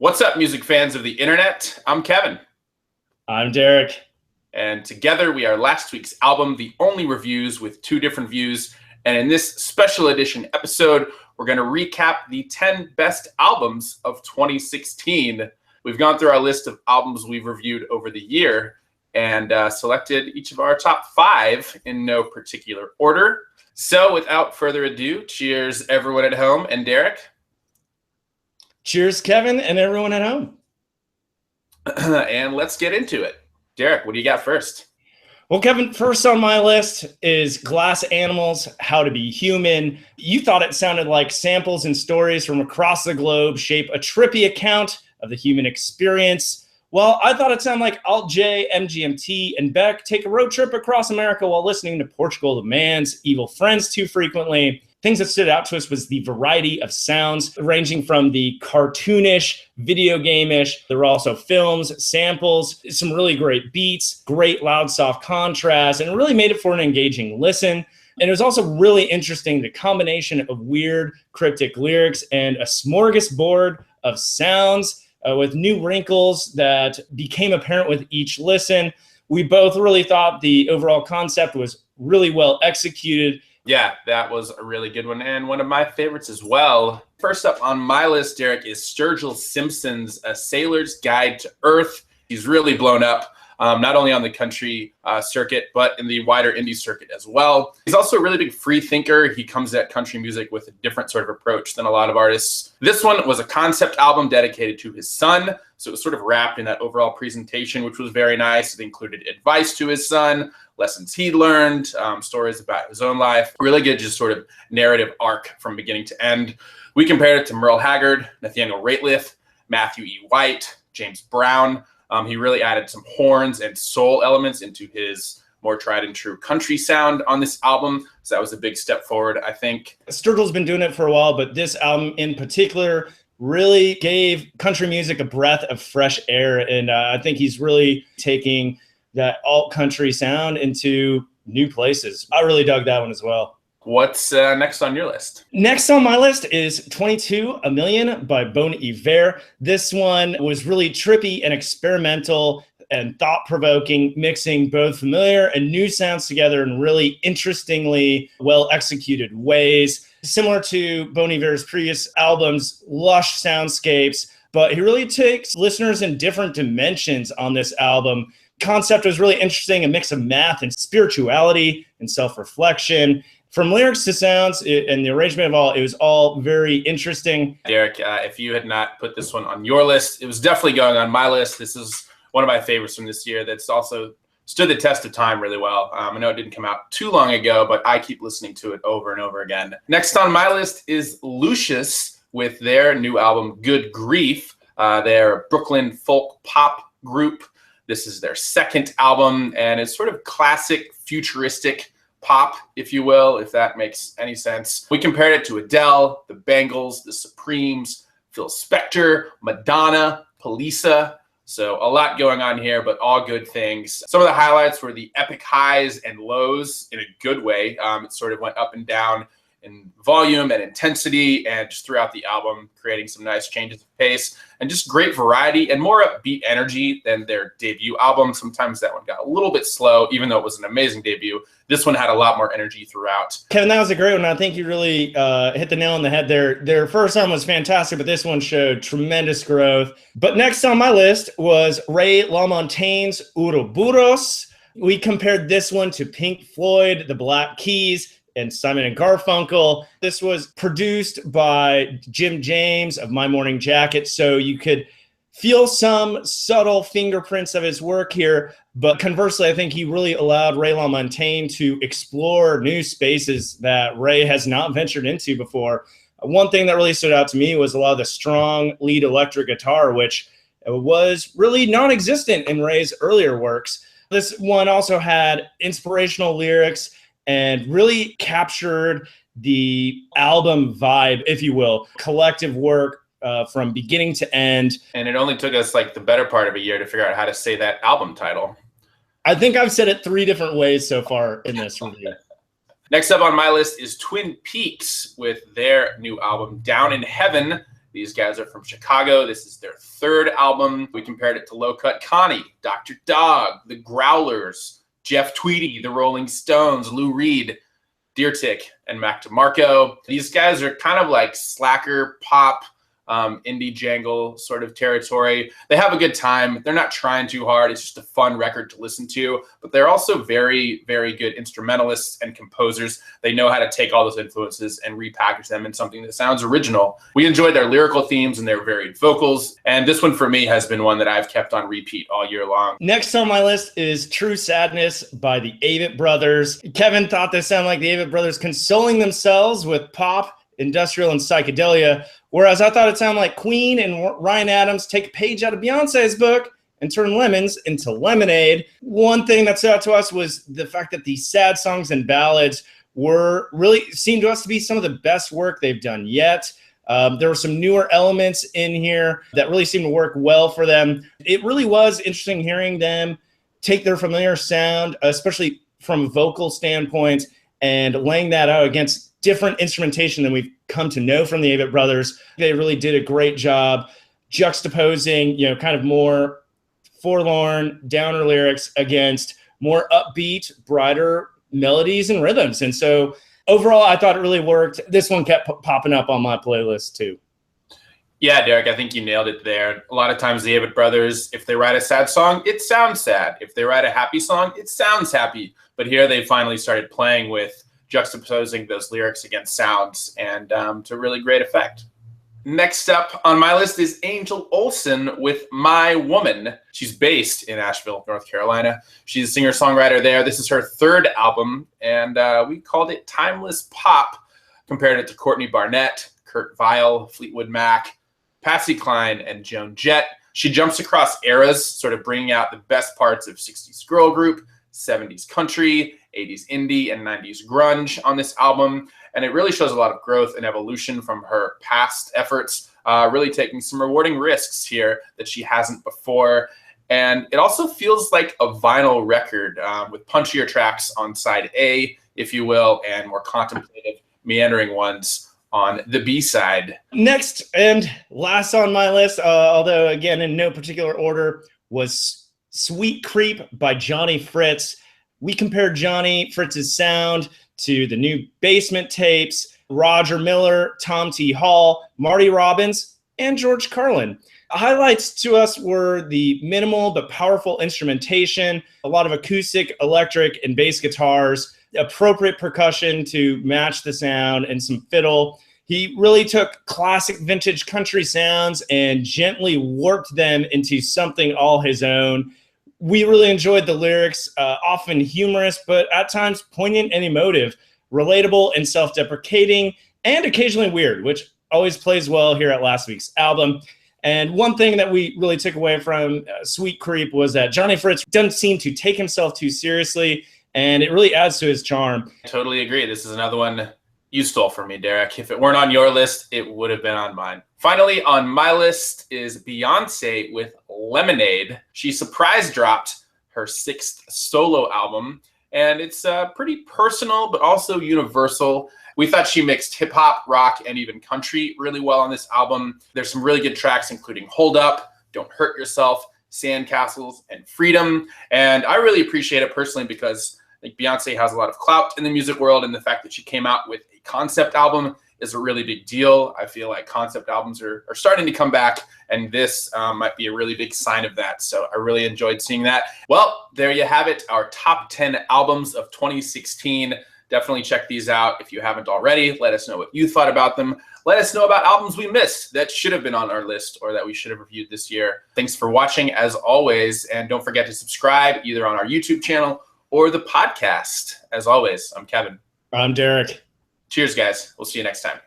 What's up, music fans of the internet? I'm Kevin. I'm Derek. And together we are last week's album, The Only Reviews, with two different views. And in this special edition episode, we're going to recap the 10 best albums of 2016. We've gone through our list of albums we've reviewed over the year and selected each of our top 5 in no particular order. So without further ado, cheers everyone at home. And Derek? Cheers, Kevin, and everyone at home. And let's get into it. Derek, what do you got first? Well, Kevin, first on my list is Glass Animals, How to Be Human. You thought it sounded like samples and stories from across the globe shape a trippy account of the human experience. Well, I thought it sounded like Alt J, MGMT, and Beck take a road trip across America while listening to Portugal the Man's Evil Friends too frequently. Things that stood out to us was the variety of sounds, ranging from the cartoonish, video game-ish. There were also films, samples, some really great beats, great loud, soft contrast, and it really made it for an engaging listen. And it was also really interesting, the combination of weird, cryptic lyrics and a smorgasbord of sounds with new wrinkles that became apparent with each listen. We both really thought the overall concept was really well executed. Yeah, that was a really good one, and one of my favorites as well. First up on my list, Derek, is Sturgill Simpson's A Sailor's Guide to Earth. He's really blown up, not only on the country circuit, but in the wider indie circuit as well. He's also a really big free thinker. He comes at country music with a different sort of approach than a lot of artists. This one was a concept album dedicated to his son, so it was sort of wrapped in that overall presentation, which was very nice. It included advice to his son, lessons he learned, stories about his own life. Really good, just sort of narrative arc from beginning to end. We compared it to Merle Haggard, Nathaniel Rateliff, Matthew E. White, James Brown. He really added some horns and soul elements into his more tried and true country sound on this album. So that was a big step forward, I think. Sturgill's been doing it for a while, but this album in particular really gave country music a breath of fresh air. And I think he's really taking that alt country sound into new places. I really dug that one as well. What's next on your list? Next on my list is 22 A Million by Boney Iver. This one was really trippy and experimental and thought-provoking, mixing both familiar and new sounds together in really interestingly well-executed ways. Similar to Boney Iver's previous albums, lush soundscapes, but he really takes listeners in different dimensions on this album. Concept was really interesting, a mix of math and spirituality and self-reflection. From lyrics to sounds and the arrangement of all, it was all very interesting. Derek, if you had not put this one on your list, it was definitely going on my list. This is one of my favorites from this year that's also stood the test of time really well. I know it didn't come out too long ago, but I keep listening to it over and over again. Next on my list is Lucius with their new album, Good Grief. Their Brooklyn folk pop group. This is their second album, and it's sort of classic futuristic pop, if you will, if that makes any sense. We compared it to Adele, the Bangles, the Supremes, Phil Spector, Madonna, Polisa. So a lot going on here, but all good things. Some of the highlights were the epic highs and lows in a good way. It sort of went up and down in volume and intensity and just throughout the album, creating some nice changes of pace and just great variety and more upbeat energy than their debut album. Sometimes that one got a little bit slow, even though it was an amazing debut. This one had a lot more energy throughout. Kevin, that was a great one. I think you really hit the nail on the head there. Their first album was fantastic, but this one showed tremendous growth. But next on my list was Ray LaMontagne's Ouroboros. We compared this one to Pink Floyd, the Black Keys, and Simon and Garfunkel. This was produced by Jim James of My Morning Jacket, so you could feel some subtle fingerprints of his work here. But conversely, I think he really allowed Ray LaMontagne to explore new spaces that Ray has not ventured into before. One thing that really stood out to me was a lot of the strong lead electric guitar, which was really non-existent in Ray's earlier works. This one also had inspirational lyrics and really captured the album vibe, if you will, collective work from beginning to end. And it only took us like the better part of a year to figure out how to say that album title. I think I've said it 3 different ways so far in this review. Next up on my list is Twin Peaks with their new album, Down in Heaven. These guys are from Chicago. This is their third album. We compared it to Low Cut Connie, Dr. Dog, The Growlers, Jeff Tweedy, The Rolling Stones, Lou Reed, Deer Tick, and Mac DeMarco. These guys are kind of like slacker pop, indie jangle sort of territory. They have a good time. They're not trying too hard. It's just a fun record to listen to, but they're also very, very good instrumentalists and composers. They know how to take all those influences and repackage them in something that sounds original. We enjoyed their lyrical themes and their varied vocals, and this one for me has been one that I've kept on repeat all year long. Next on my list is True Sadness by the Avett Brothers. Kevin thought this sounded like the Avett Brothers consoling themselves with pop, industrial, and psychedelia, whereas I thought it sounded like Queen and Ryan Adams take a page out of Beyonce's book and turn lemons into lemonade. One thing that stood out to us was the fact that the sad songs and ballads seemed to us to be some of the best work they've done yet. There were some newer elements in here that really seemed to work well for them. It really was interesting hearing them take their familiar sound, especially from a vocal standpoint, and laying that out against different instrumentation than we've come to know from the Avett Brothers. They really did a great job juxtaposing, kind of more forlorn, downer lyrics against more upbeat, brighter melodies and rhythms. And so overall, I thought it really worked. This one kept popping up on my playlist too. Yeah, Derek, I think you nailed it there. A lot of times the Avett Brothers, if they write a sad song, it sounds sad. If they write a happy song, it sounds happy. But here they finally started playing with juxtaposing those lyrics against sounds, and to really great effect. Next up on my list is Angel Olsen with My Woman. She's based in Asheville, North Carolina. She's a singer-songwriter there. This is her third album, and we called it Timeless Pop, compared it to Courtney Barnett, Kurt Vile, Fleetwood Mac, Patsy Cline, and Joan Jett. She jumps across eras, sort of bringing out the best parts of 60s girl group, 70s country, 80s indie, and 90s grunge on this album. And it really shows a lot of growth and evolution from her past efforts, really taking some rewarding risks here that she hasn't before. And it also feels like a vinyl record with punchier tracks on side A, if you will, and more contemplative, meandering ones on the B side. Next and last on my list, although again in no particular order, was Sweet Creep by Jonny Fritz. We compared Jonny Fritz's sound to the new Basement tapes, Roger Miller, Tom T. Hall, Marty Robbins, and George Carlin. Highlights to us were the minimal but powerful instrumentation, a lot of acoustic, electric, and bass guitars, appropriate percussion to match the sound, and some fiddle. He really took classic vintage country sounds and gently warped them into something all his own. We really enjoyed the lyrics, often humorous, but at times poignant and emotive, relatable and self-deprecating, and occasionally weird, which always plays well here at last week's album. And one thing that we really took away from Sweet Creep was that Jonny Fritz doesn't seem to take himself too seriously, and it really adds to his charm. I totally agree. This is another one you stole from me, Derek. If it weren't on your list, it would have been on mine. Finally, on my list is Beyoncé with Lemonade. She surprise dropped her 6th solo album, and it's pretty personal, but also universal. We thought she mixed hip hop, rock, and even country really well on this album. There's some really good tracks, including Hold Up, Don't Hurt Yourself, Sandcastles, and Freedom. And I really appreciate it personally because I think Beyonce has a lot of clout in the music world, and the fact that she came out with a concept album is a really big deal. I feel like concept albums are starting to come back, and this might be a really big sign of that. So I really enjoyed seeing that. Well, there you have it, our top 10 albums of 2016. Definitely check these out if you haven't already. Let us know what you thought about them. Let us know about albums we missed that should have been on our list or that we should have reviewed this year. Thanks for watching as always, and don't forget to subscribe either on our YouTube channel or the podcast. As always, I'm Kevin. I'm Derek. Cheers, guys. We'll see you next time.